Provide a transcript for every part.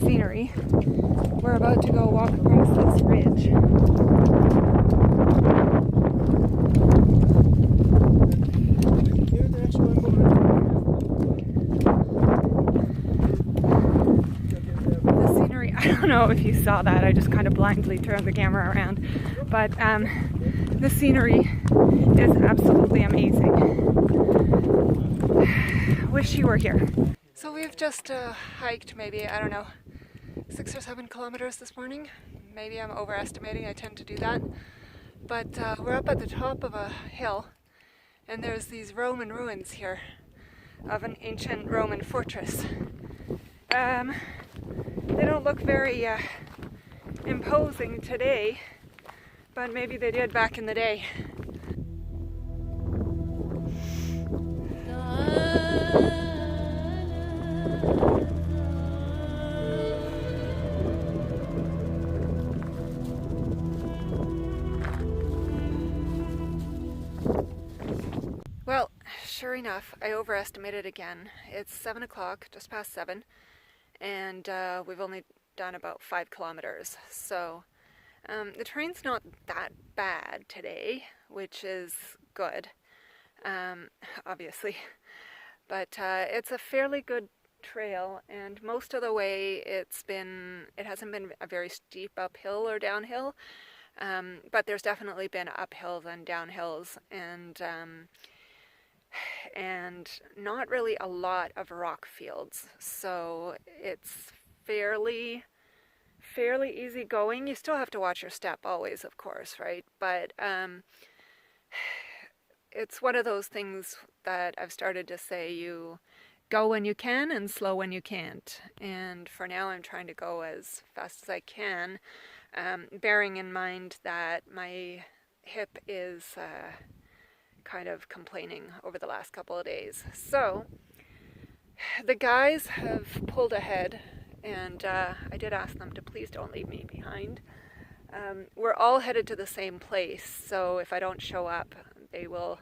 scenery. We're about to go walk across this ridge. The scenery, I don't know if you saw that, I just kind of blindly turned the camera around, but the scenery is absolutely amazing. Wish you were here. So we've just hiked maybe, I don't know, 6 or 7 kilometers this morning. Maybe I'm overestimating, I tend to do that. But we're up at the top of a hill, and there's these Roman ruins here of an ancient Roman fortress. They don't look very imposing today, but maybe they did back in the day. Well, sure enough, I overestimated again. It's 7 o'clock, just past 7, and we've only done about 5 kilometers. So the terrain's not that bad today, which is good, obviously. But it's a fairly good trail, and most of the way it hasn't been a very steep uphill or downhill, but there's definitely been uphills and downhills, and not really a lot of rock fields, so it's fairly easy going. You still have to watch your step always, of course, right? But it's one of those things that I've started to say, you go when you can and slow when you can't. And for now I'm trying to go as fast as I can, bearing in mind that my hip is kind of complaining over the last couple of days. So the guys have pulled ahead, and I did ask them to please don't leave me behind. We're all headed to the same place, so if I don't show up, they will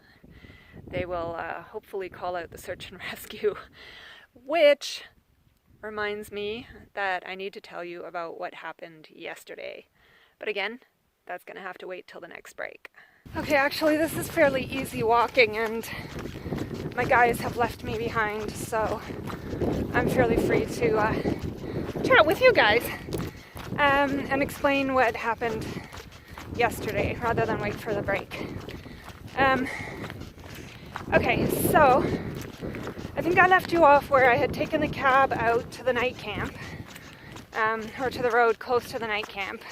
hopefully call out the search and rescue, which reminds me that I need to tell you about what happened yesterday. But again, that's going to have to wait till the next break. Okay, actually this is fairly easy walking, and my guys have left me behind, so I'm fairly free to chat with you guys and explain what happened yesterday rather than wait for the break. Okay, so I think I left you off where I had taken the cab out to the night camp, or to the road close to the night camp,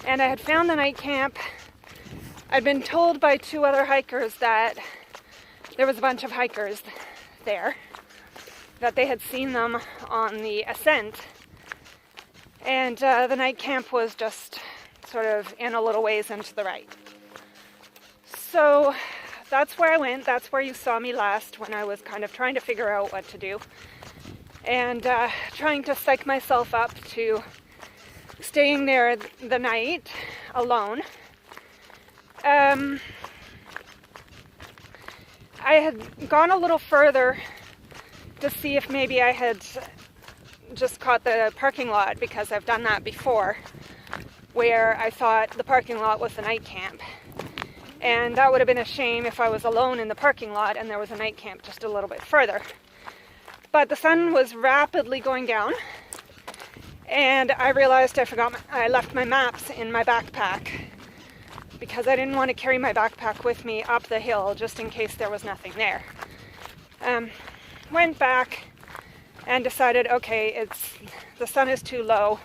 and I had found the night camp. I'd been told by 2 other hikers that there was a bunch of hikers there, that they had seen them on the ascent, and the night camp was just sort of in a little ways into the right. So that's where I went. That's where you saw me last, when I was kind of trying to figure out what to do and trying to psych myself up to staying there the night alone. I had gone a little further to see if maybe I had just caught the parking lot, because I've done that before, where I thought the parking lot was the night camp. And that would have been a shame if I was alone in the parking lot and there was a night camp just a little bit further. But the sun was rapidly going down, and I realized I left my maps in my backpack, because I didn't want to carry my backpack with me up the hill just in case there was nothing there. Went back and decided, okay, the sun is too low,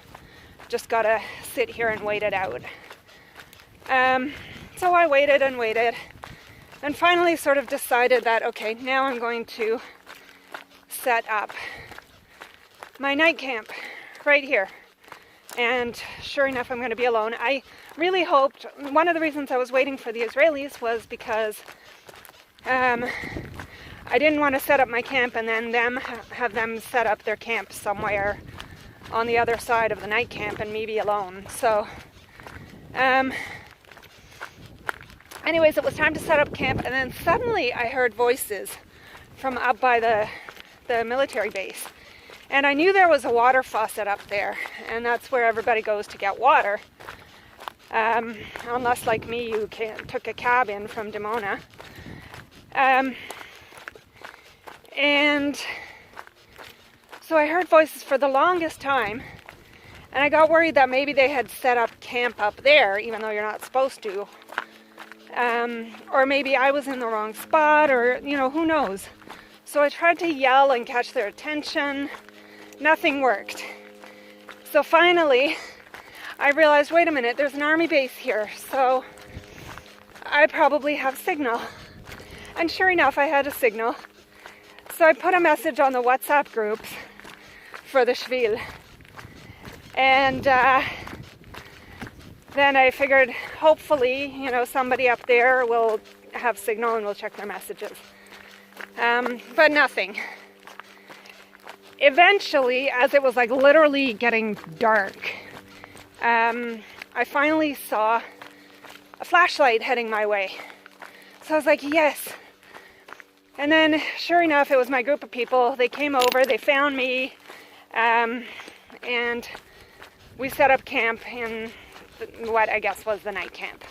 just gotta sit here and wait it out. So I waited and waited, and finally sort of decided that, okay, now I'm going to set up my night camp right here. And sure enough, I'm going to be alone. I really hoped, one of the reasons I was waiting for the Israelis was because I didn't want to set up my camp and then have them set up their camp somewhere on the other side of the night camp and me be alone. So anyways, it was time to set up camp, and then suddenly I heard voices from up by the military base. And I knew there was a water faucet up there, and that's where everybody goes to get water. Unless, like me, you took a cab in from Dimona. And so I heard voices for the longest time, and I got worried that maybe they had set up camp up there, even though you're not supposed to. Or maybe I was in the wrong spot, or, who knows. So I tried to yell and catch their attention. Nothing worked. So finally, I realized, wait a minute, there's an army base here, so I probably have signal. And sure enough, I had a signal. So I put a message on the WhatsApp groups for the Shvil. And then I figured, hopefully, somebody up there will have signal and will check their messages. But nothing. Eventually, as it was like literally getting dark, I finally saw a flashlight heading my way. So I was like, yes. And then, sure enough, it was my group of people. They came over, they found me, and we set up camp in what I guess was the night camp.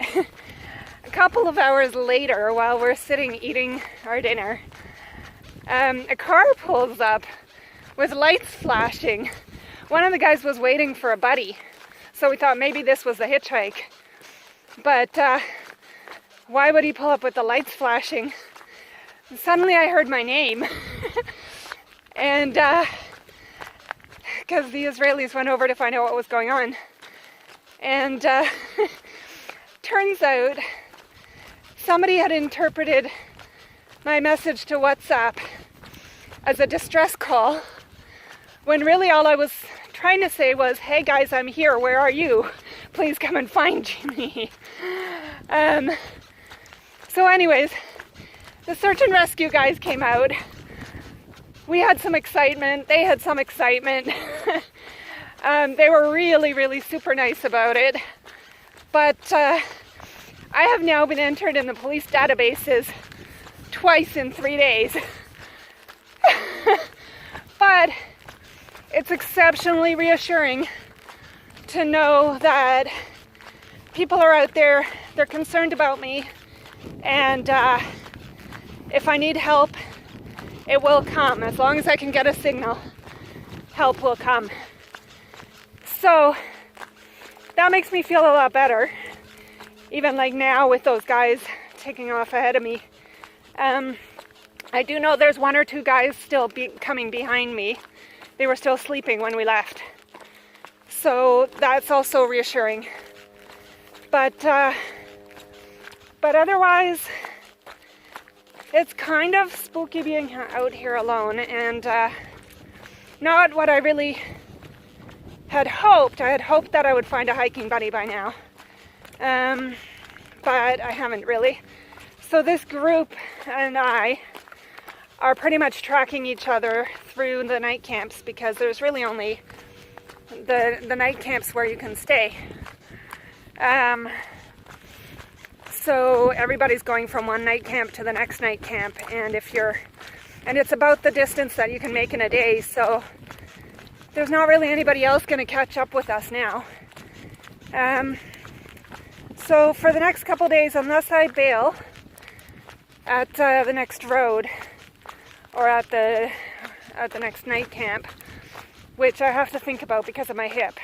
A couple of hours later, while we're sitting eating our dinner, a car pulls up with lights flashing. One of the guys was waiting for a buddy, so we thought maybe this was a hitchhike. But why would he pull up with the lights flashing? Suddenly I heard my name. And because the Israelis went over to find out what was going on. And turns out somebody had interpreted my message to WhatsApp as a distress call, when really all I was trying to say was, hey guys, I'm here, where are you? Please come and find me. So anyways, the search and rescue guys came out. We had some excitement, they had some excitement. They were really, really super nice about it. But I have now been entered in the police databases twice in 3 days. But it's exceptionally reassuring to know that people are out there, they're concerned about me, and if I need help, it will come. As long as I can get a signal, help will come. So that makes me feel a lot better, even like now with those guys taking off ahead of me. I do know there's 1 or 2 guys still coming behind me. They were still sleeping when we left. So that's also reassuring. But otherwise, it's kind of spooky being out here alone, and not what I really had hoped. I had hoped that I would find a hiking buddy by now. But I haven't really. So this group and I are pretty much tracking each other through the night camps, because there's really only the night camps where you can stay. So everybody's going from one night camp to the next night camp, and it's about the distance that you can make in a day, so there's not really anybody else going to catch up with us now. So for the next couple days, unless I bail at the next road, or at the next night camp, which I have to think about because of my hip.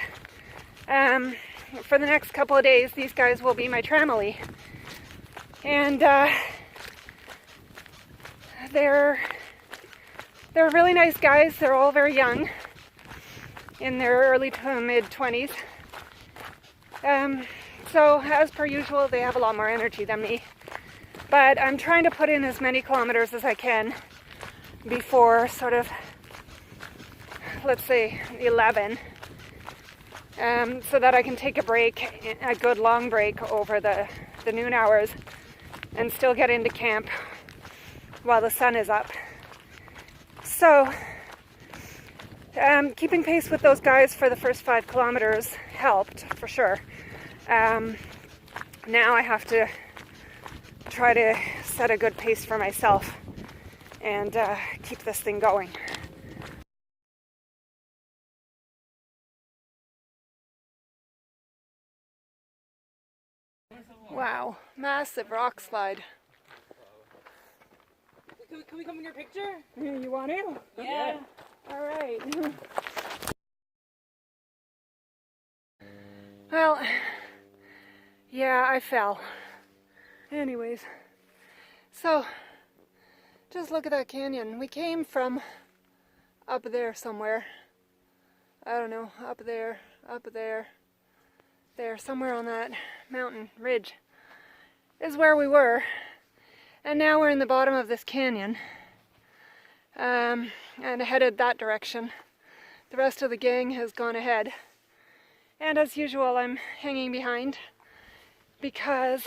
For the next couple of days, these guys will be my tramily. And they're really nice guys. They're all very young, in their early to mid-20s. So as per usual, they have a lot more energy than me. But I'm trying to put in as many kilometers as I can before sort of, let's say, 11, so that I can take a break, a good long break over the noon hours, and still get into camp while the sun is up. So keeping pace with those guys for the first 5 kilometers helped, for sure. Now I have to try to set a good pace for myself and keep this thing going. Wow, massive rock slide. Can we come in your picture? You want to? Yeah. All right. Well, yeah, I fell. Anyways, so just look at that canyon. We came from up there somewhere. I don't know, up there, there, somewhere on that mountain ridge is where we were. And now we're in the bottom of this canyon and headed that direction. The rest of the gang has gone ahead. And as usual, I'm hanging behind because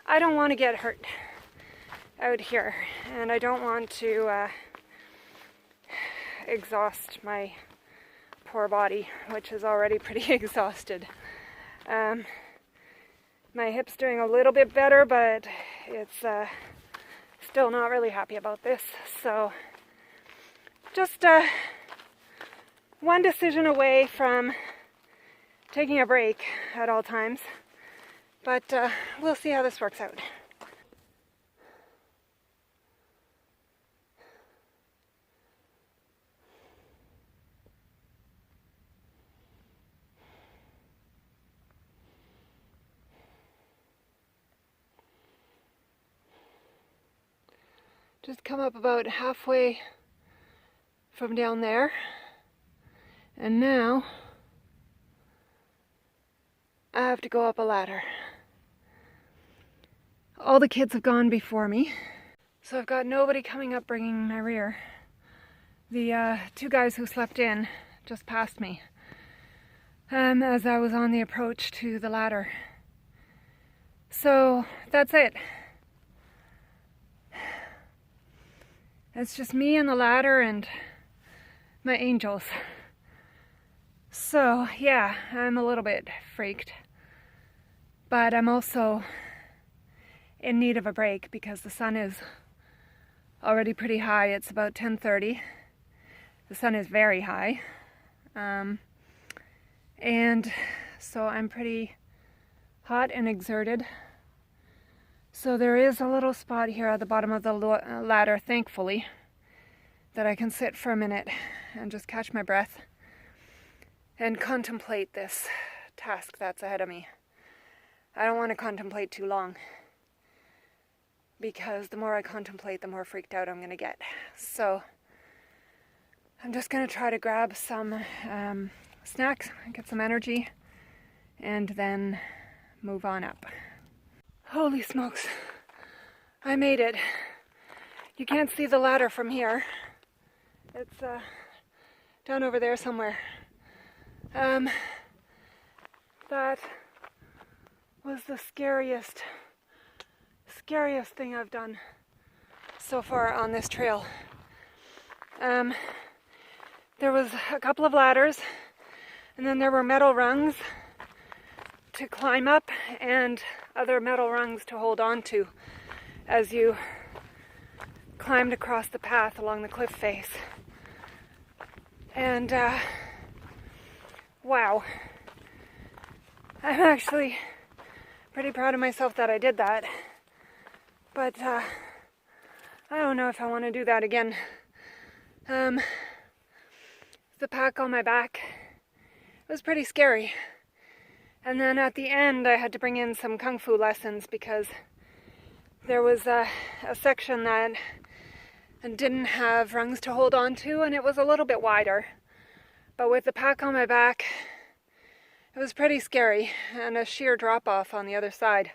I don't want to get hurt out here. And I don't want to exhaust my poor body, which is already pretty exhausted. My hip's doing a little bit better, but it's still not really happy about this. So just one decision away from taking a break at all times. But we'll see how this works out. Just come up about halfway from down there, and now I have to go up a ladder. All the kids have gone before me, so I've got nobody coming up bringing my rear. The two guys who slept in just passed me as I was on the approach to the ladder. So that's it. It's just me and the ladder and my angels. So yeah, I'm a little bit freaked. But I'm also in need of a break because the sun is already pretty high. It's about 10:30. The sun is very high. And so I'm pretty hot and exerted. So there is a little spot here at the bottom of the ladder, thankfully, that I can sit for a minute and just catch my breath and contemplate this task that's ahead of me. I don't want to contemplate too long because the more I contemplate, the more freaked out I'm going to get. So I'm just going to try to grab some snacks, get some energy, and then move on up. Holy smokes, I made it. You can't see the ladder from here. It's down over there somewhere. That was the scariest thing I've done so far on this trail. There was a couple of ladders, and then there were metal rungs to climb up and other metal rungs to hold on to as you climbed across the path along the cliff face. And wow, I'm actually pretty proud of myself that I did that, but I don't know if I want to do that again. The pack on my back was pretty scary. And then at the end, I had to bring in some kung fu lessons because there was a section that didn't have rungs to hold on to, and it was a little bit wider. But with the pack on my back, it was pretty scary, and a sheer drop-off on the other side.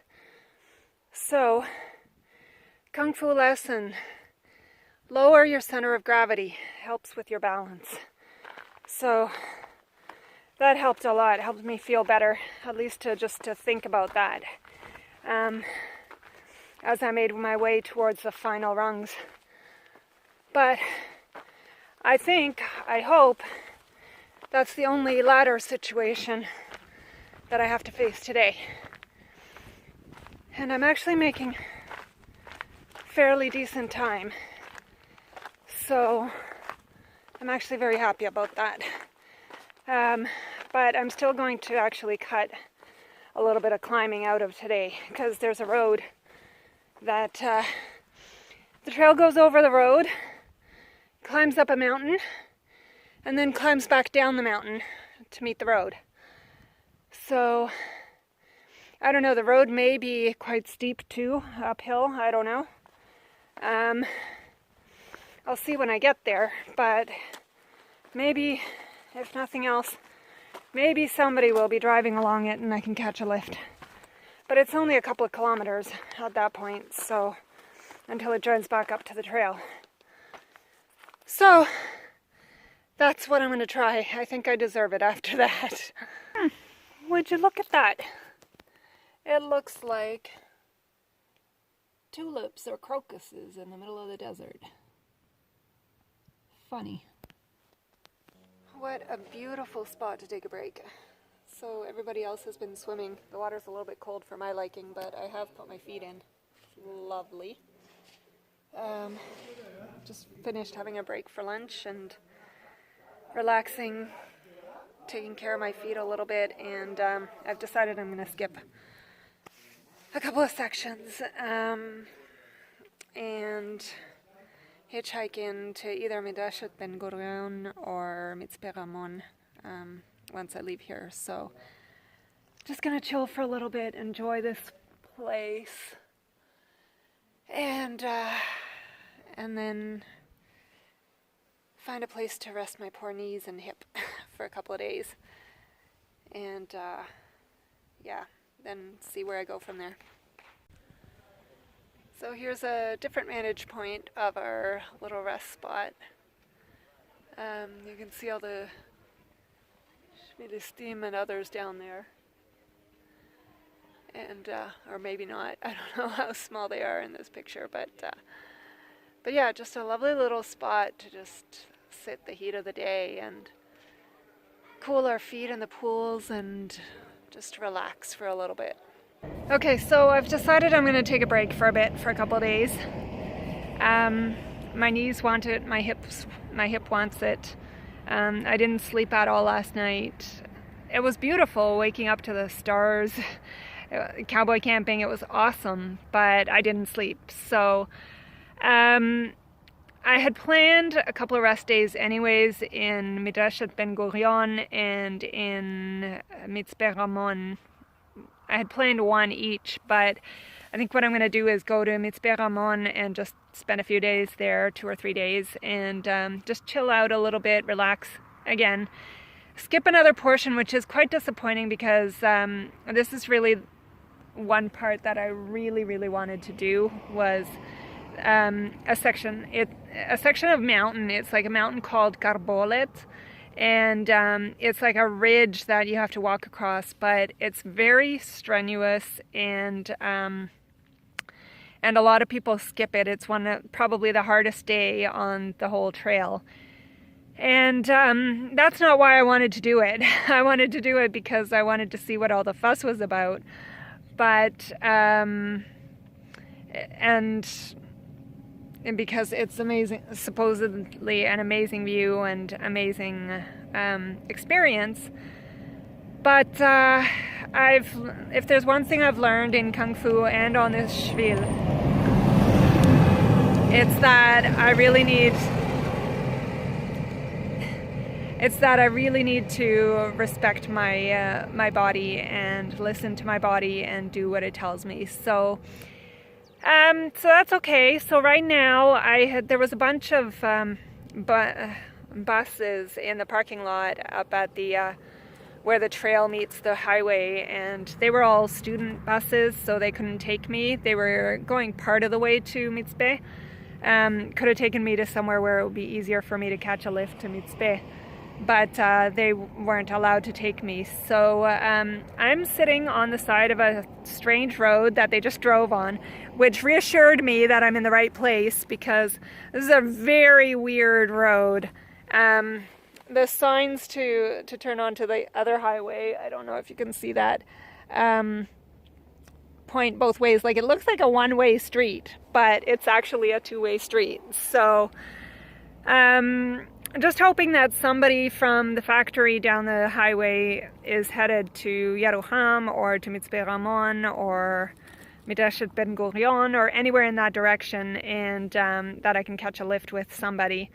So, kung fu lesson, lower your center of gravity, helps with your balance. So that helped a lot. It helped me feel better, at least to think about that as I made my way towards the final rungs. But I hope that's the only ladder situation that I have to face today. And I'm actually making fairly decent time. So I'm actually very happy about that. But I'm still going to actually cut a little bit of climbing out of today, because there's a road that the trail goes over the road, climbs up a mountain, and then climbs back down the mountain to meet the road. So I don't know, the road may be quite steep too, uphill, I don't know. I'll see when I get there, but maybe, if nothing else, maybe somebody will be driving along it and I can catch a lift. But it's only a couple of kilometers at that point, so until it joins back up to the trail. So that's what I'm going to try. I think I deserve it after that. Would you look at that? It looks like tulips or crocuses in the middle of the desert. Funny. What a beautiful spot to take a break. So everybody else has been swimming. The water's a little bit cold for my liking, but I have put my feet in. Lovely. Just finished having a break for lunch and relaxing, taking care of my feet a little bit, and I've decided I'm going to skip a couple of sections and hitchhike into either Makhtesh Katan or Mitzpe Ramon once I leave here. So just gonna chill for a little bit, enjoy this place, and then find a place to rest my poor knees and hip for a couple of days, and yeah, then see where I go from there. So here's a different vantage point of our little rest spot. You can see all the Shvil and others down there. And, or maybe not, I don't know how small they are in this picture, but yeah, just a lovely little spot to just sit the heat of the day and cool our feet in the pools and just relax for a little bit. Okay, so I've decided I'm going to take a break for a bit, for a couple of days. My knees want it, my hip wants it. I didn't sleep at all last night. It was beautiful waking up to the stars, cowboy camping, it was awesome, but I didn't sleep. So I had planned a couple of rest days anyways in Makhtesh Katan and in Mitzpe Ramon. I had planned one each, but I think what I'm going to do is go to Mitzpe Ramon and just spend a few days there, 2 or 3 days, and just chill out a little bit, relax again. Skip another portion, which is quite disappointing because this is really one part that I really wanted to do, was a section of mountain. It's like a mountain called Carbolet, and it's like a ridge that you have to walk across, but it's very strenuous, and a lot of people skip it. It's probably the hardest day on the whole trail. And that's not why I wanted to do it. I wanted to do it because I wanted to see what all the fuss was about. But, and because it's amazing, supposedly an amazing view and amazing experience. But if there's one thing I've learned in Kung Fu and on this Shvil, it's that I really need to respect my body and listen to my body and do what it tells me. So that's okay. So right now there was a bunch of buses in the parking lot up at the where the trail meets the highway, and they were all student buses, so they couldn't take me. They were going part of the way to Mitzpe. Could have taken me to somewhere where it would be easier for me to catch a lift to Mitzpe, but they weren't allowed to take me. So I'm sitting on the side of a strange road that they just drove on, which reassured me that I'm in the right place, because this is a very weird road. The signs to turn onto the other highway, I don't know if you can see that, point both ways. Like, it looks like a one-way street, but it's actually a two-way street. So just hoping that somebody from the factory down the highway is headed to Yeru-who or to Mitzpe Ramon or Mideshet Ben Gurion or anywhere in that direction, and that I can catch a lift with somebody.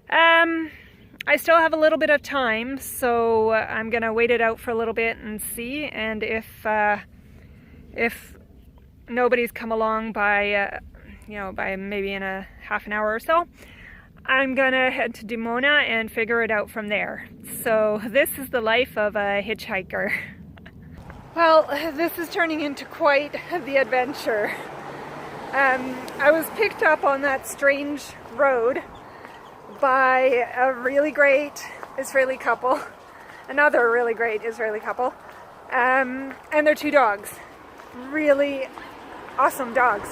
I still have a little bit of time, so I'm gonna wait it out for a little bit and see. And if nobody's come along by by maybe in a half an hour or so, I'm gonna head to Dimona and figure it out from there. So this is the life of a hitchhiker. Well, this is turning into quite the adventure. I was picked up on that strange road by a really great Israeli couple, another really great Israeli couple, and their two dogs. Really awesome dogs.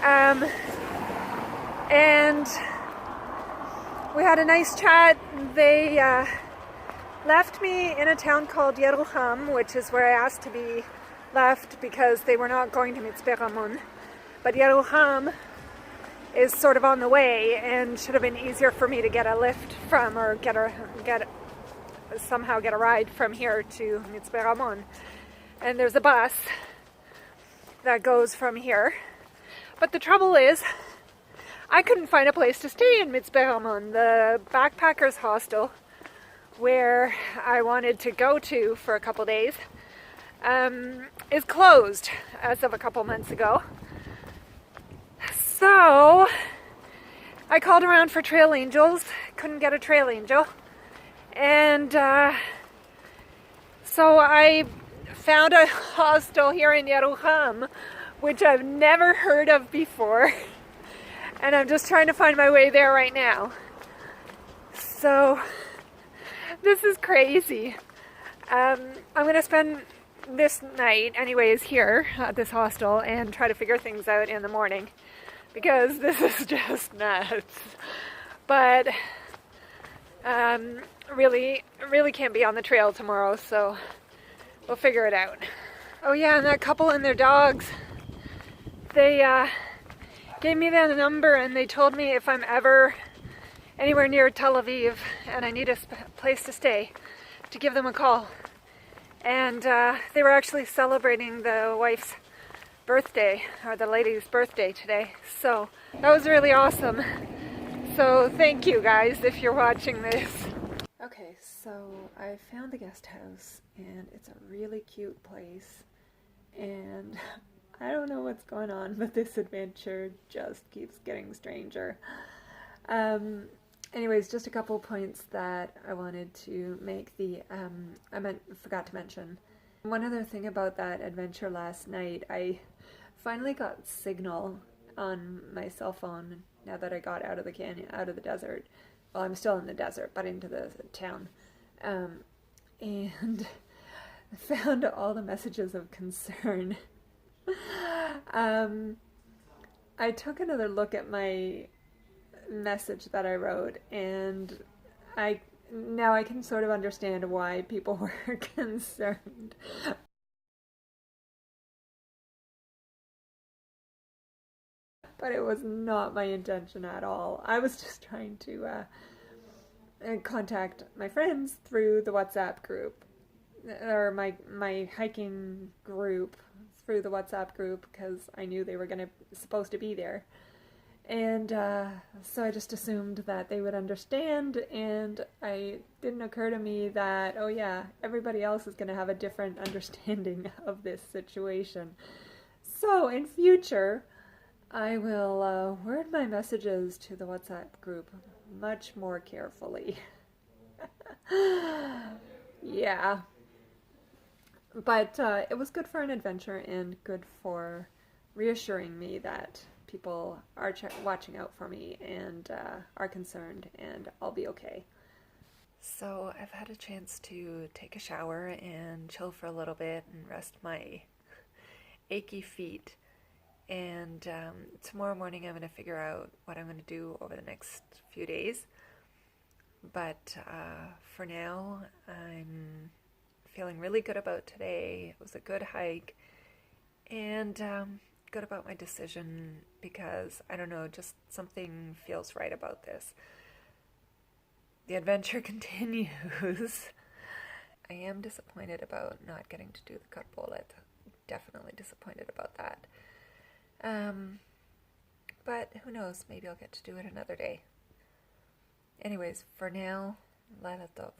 And we had a nice chat. They left me in a town called Yeru-who, which is where I asked to be left because they were not going to Mitzpe Ramon. But Yeru-who is sort of on the way and should have been easier for me to get a lift from, or somehow get a ride from here to Mitzpe Ramon. And there's a bus that goes from here. But the trouble is, I couldn't find a place to stay in Mitzpe Ramon. The backpackers hostel where I wanted to go to for a couple days is closed as of a couple months ago. So I called around for trail angels, couldn't get a trail angel, and so I found a hostel here in Yeru-who, which I've never heard of before, and I'm just trying to find my way there right now. So this is crazy. I'm going to spend this night anyways here at this hostel and try to figure things out in the morning, because this is just nuts. But really can't be on the trail tomorrow, so we'll figure it out. Oh yeah, and that couple and their dogs, they gave me their number and they told me if I'm ever anywhere near Tel Aviv and I need a place to stay, to give them a call. And they were actually celebrating the wife's birthday, or the lady's birthday today. So that was really awesome. So thank you guys if you're watching this. Okay, so I found the guest house and it's a really cute place. And I don't know what's going on, but this adventure just keeps getting stranger. Anyways, just a couple points that I wanted to make. Forgot to mention. One other thing about that adventure last night, I finally got signal on my cell phone now that I got out of the canyon, out of the desert. Well, I'm still in the desert, but into the town. And I found all the messages of concern. I took another look at my message that I wrote, and now I can sort of understand why people were concerned. But it was not my intention at all. I was just trying to contact my friends through the WhatsApp group, or my hiking group through the WhatsApp group, because I knew they were supposed to be there. And so I just assumed that they would understand, and it didn't occur to me that, oh yeah, everybody else is going to have a different understanding of this situation. So in future, I will word my messages to the WhatsApp group much more carefully. Yeah. But it was good for an adventure and good for reassuring me that people are watching out for me and are concerned, and I'll be okay. So I've had a chance to take a shower and chill for a little bit and rest my achy feet. And tomorrow morning I'm going to figure out what I'm going to do over the next few days. But for now, I'm feeling really good about today. It was a good hike, and good about my decision, because I don't know, just something feels right about this. the adventure continues. I am disappointed about not getting to do the cut bullet. Definitely disappointed about that. But who knows, maybe I'll get to do it another day. Anyways, for now, Lila Dov.